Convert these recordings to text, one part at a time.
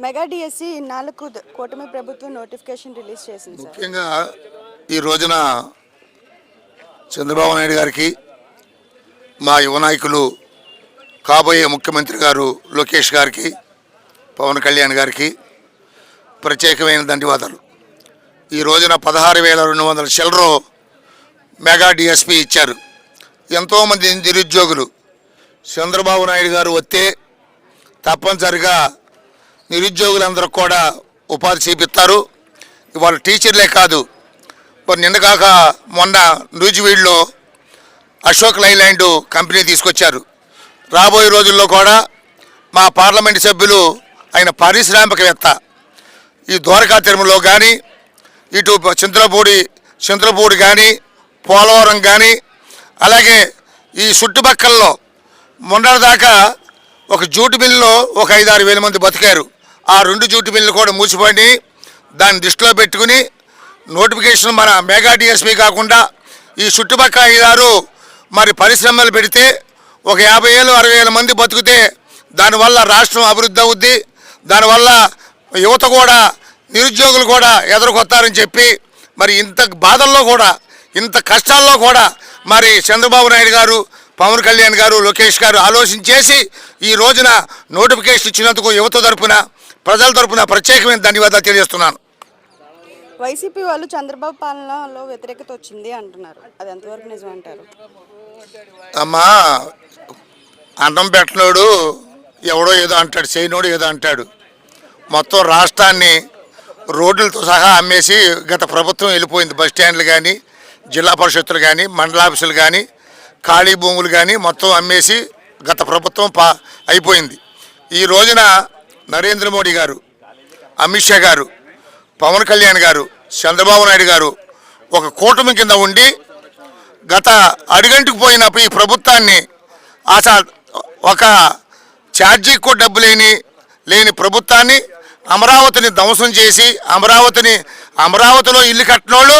Mega DSC ఇన్నాళ్లకు కూటమి ప్రభుత్వం నోటిఫికేషన్ రిలీజ్ చేసింది. ముఖ్యంగా ఈ రోజున చంద్రబాబు నాయుడు గారికి, మా యువ నాయకులు కాబోయే ముఖ్యమంత్రి గారు లోకేష్ గారికి, పవన్ కళ్యాణ్ గారికి ప్రత్యేకమైన ధన్యవాదాలు. ఈ రోజున 16,200 చిల్లర మెగా డిఎస్పి ఇచ్చారు. ఎంతోమంది నిరుద్యోగులు చంద్రబాబు నాయుడు గారు వస్తే తప్పనిసరిగా నిరుద్యోగులందరూ కూడా ఉపాధి చేపిస్తారు. ఇవాళ టీచర్లే కాదు, మరి నిన్నగాక మొన్న నూజివీడులో అశోక్ లైలాండ్ కంపెనీ తీసుకొచ్చారు. రాబోయే రోజుల్లో కూడా మా పార్లమెంటు సభ్యులు ఆయన పారిశ్రామికవేత్త ఈ ద్వారకా తిరుమలలో కానీ, ఇటు చింతలపూడి కానీ, పోలవరం కానీ, అలాగే ఈ చుట్టుపక్కలలో మొన్నటిదాకా ఒక జూటు మిల్లులో ఒక 5-6 వేల మంది బతికారు. ఆ 2 జూటు మిల్లులు కూడా మూసిపోయి దాన్ని దృష్టిలో పెట్టుకుని నోటిఫికేషన్ మన మెగా డిఎస్పీ కాకుండా ఈ చుట్టుపక్కల 5-6 మరి పరిశ్రమలు పెడితే ఒక 50,000-60,000 మంది బతికితే దానివల్ల రాష్ట్రం అభివృద్ధి అవుద్ది. దానివల్ల యువత కూడా, నిరుద్యోగులు కూడా ఎదుర్కొస్తారని చెప్పి మరి ఇంత బాధల్లో కూడా, ఇంత కష్టాల్లో కూడా మరి చంద్రబాబు నాయుడు గారు, పవన్ కళ్యాణ్ గారు, లోకేష్ గారు ఆలోచించేసి ఈ రోజున నోటిఫికేషన్ ఇచ్చినందుకు యువత తరపున, ప్రజల తరపున ప్రత్యేకమైన ధన్యవాదాలు తెలియజేస్తున్నాను. వైసీపీ వాళ్ళు చంద్రబాబు పాలనలో వ్యతిరేకత వచ్చింది అంటున్నారు, అది ఎంతవరకు నిజం అంటారు? అమ్మా, అన్నం పెట్టినోడు ఎవడో ఏదో అంటాడు, చేయనోడు ఏదో అంటాడు. మొత్తం రాష్ట్రాన్ని రోడ్లతో సహా అమ్మేసి గత ప్రభుత్వం వెళ్ళిపోయింది. బస్ స్టాండ్లు కానీ, జిల్లా పరిషత్తులు కానీ, మండలాఫీసులు కానీ, ఖాళీ భూములు కానీ మొత్తం అమ్మేసి గత ప్రభుత్వం అయిపోయింది. ఈ రోజున నరేంద్ర మోడీ గారు, అమిత్ షా గారు, పవన్ కళ్యాణ్ గారు, చంద్రబాబు నాయుడు గారు ఒక కూటమి కింద ఉండి గత అడుగంటికి పోయిన ఈ ప్రభుత్వాన్ని ఒక ఛార్జీకి కూడా డబ్బు లేని ప్రభుత్వాన్ని అమరావతిని ధ్వంసం చేసి అమరావతిలో ఇల్లు కట్టినోళ్ళు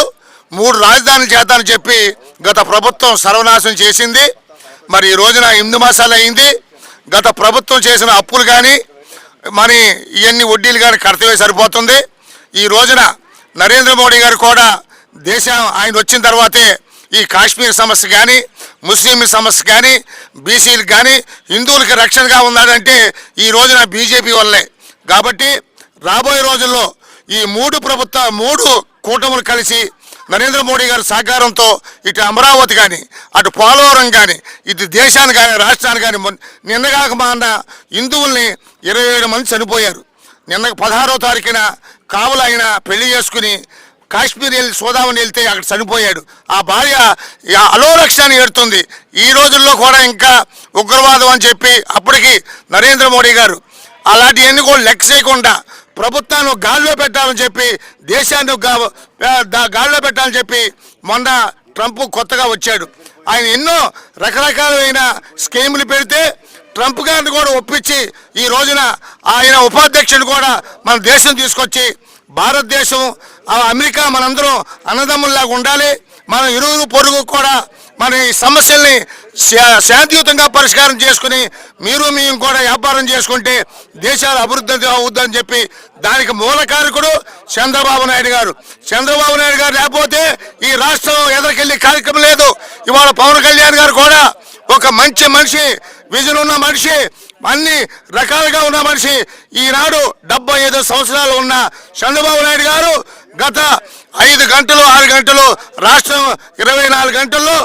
3 రాజధానులు చేద్దామని చెప్పి గత ప్రభుత్వం సర్వనాశనం చేసింది. మరి ఈ రోజున 8 మాసాలు అయింది. గత ప్రభుత్వం చేసిన అప్పులు కానీ, మరి ఇవన్నీ వడ్డీలు కానీ కడతవే సరిపోతుంది. ఈ రోజున నరేంద్ర మోడీ గారు కూడా ఆయన వచ్చిన తర్వాతే ఈ కాశ్మీర్ సమస్య కానీ, ముస్లింల సమస్య కానీ, బీసీలకు కానీ, హిందువులకి రక్షణగా ఉన్నాడంటే ఈ రోజున బీజేపీ వల్లే. కాబట్టి రాబోయే రోజుల్లో ఈ 3 కూటములు కలిసి నరేంద్ర మోడీ గారి సహకారంతో ఇటు అమరావతి కానీ, అటు పోలవరం కానీ, ఇటు దేశాన్ని కానీ, రాష్ట్రాన్ని కానీ, నిన్నగాక మొన్న హిందువుల్ని 27 మంది చనిపోయారు. నిన్న 16వ తారీఖున కావులు ఆయన పెళ్లి చేసుకుని కాశ్మీర్ వెళ్ళి సోదామని వెళ్తే అక్కడ చనిపోయాడు. ఆ భార్య అలోలక్ష్యాన్ని ఏడుతుంది. ఈ రోజుల్లో కూడా ఇంకా ఉగ్రవాదం అని చెప్పి అప్పటికి నరేంద్ర మోడీ గారు అలాంటివన్నీ కూడా లెక్క చేయకుండా ప్రభుత్వాన్ని గాల్లో పెట్టాలని చెప్పి, దేశాన్ని గాల్లో పెట్టాలని చెప్పి మొన్న ట్రంప్ కొత్తగా వచ్చాడు. ఆయన ఎన్నో రకరకాలైన స్కీములు పెడితే ట్రంప్ గారిని కూడా ఒప్పించి ఈ రోజున ఆయన ఉపాధ్యక్షుడు కూడా మన దేశం తీసుకొచ్చి భారతదేశం, అమెరికా మనందరం అన్నదమ్ముల్లాగా ఉండాలి. మన ఇరువురు పొరుగు కూడా మన ఈ సమస్యల్ని శాంతియుతంగా పరిష్కారం చేసుకుని మేము కూడా వ్యాపారం చేసుకుంటే దేశాలు అభివృద్ధి అవుద్దని చెప్పి దానికి మూలకారకుడు చంద్రబాబు నాయుడు గారు. చంద్రబాబు నాయుడు గారు లేకపోతే ఈ రాష్ట్రం ఎదరికెళ్ళే కార్యక్రమం లేదు. ఇవాళ పవన్ కళ్యాణ్ గారు కూడా ఒక మంచి మనిషి, విజన్ ఉన్న మనిషి, అన్ని రకాలుగా ఉన్న మనిషి. ఈనాడు 75 సంవత్సరాలు ఉన్న చంద్రబాబు నాయుడు గారు గత 5 గంటలు 6 గంటలు రాష్ట్రం 24 గంటల్లో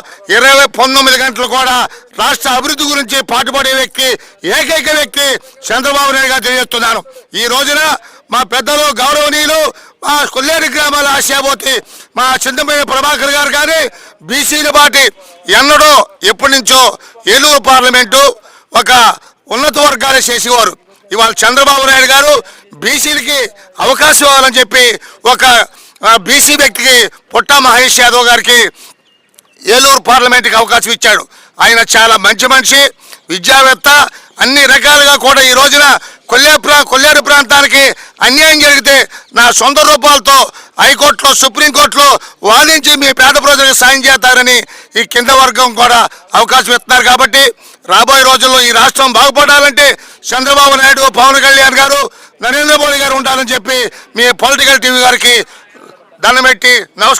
19 గంటలు కూడా రాష్ట్ర అభివృద్ధి గురించి పాటుపడే వ్యక్తి, ఏకైక వ్యక్తి చంద్రబాబు నాయుడు గారు తెలియజేస్తున్నాను. ఈ రోజున మా పెద్దలు గౌరవనీయులు, మా కొల్లేరు గ్రామాల ఆశాబోతి మా చింతమయ్య ప్రభాకర్ గారు కానీ, బీసీల పార్టీ ఎన్నడో ఎప్పటి నుంచో ఏలూరు పార్లమెంటు ఒక ఉన్నత వర్గాలే చేసేవారు. ఇవాళ చంద్రబాబు నాయుడు గారు బీసీలకి అవకాశం ఇవ్వాలని చెప్పి ఒక బీసీ వ్యక్తికి పుట్టా మహేష్ యాదవ్ గారికి ఏలూరు పార్లమెంట్కి అవకాశం ఇచ్చాడు. ఆయన చాలా మంచి మనిషి, విద్యావేత్త. అన్ని రకాలుగా కూడా ఈ రోజున కొల్లేరు ప్రాంతానికి అన్యాయం జరిగితే నా సొంత రూపాలతో హైకోర్టులో, సుప్రీంకోర్టులో వాదించి మీ పేద ప్రజలకు సాయం చేస్తారని ఈ కింద వర్గం కూడా అవకాశం ఇస్తున్నారు. కాబట్టి రాబోయే రోజుల్లో ఈ రాష్ట్రం బాగుపడాలంటే చంద్రబాబు నాయుడు, పవన్ కళ్యాణ్ గారు, నరేంద్ర మోడీ గారు ఉంటారని చెప్పి మీ పొలిటికల్ టీవీ గారికి దండం పెట్టి నమస్కారం.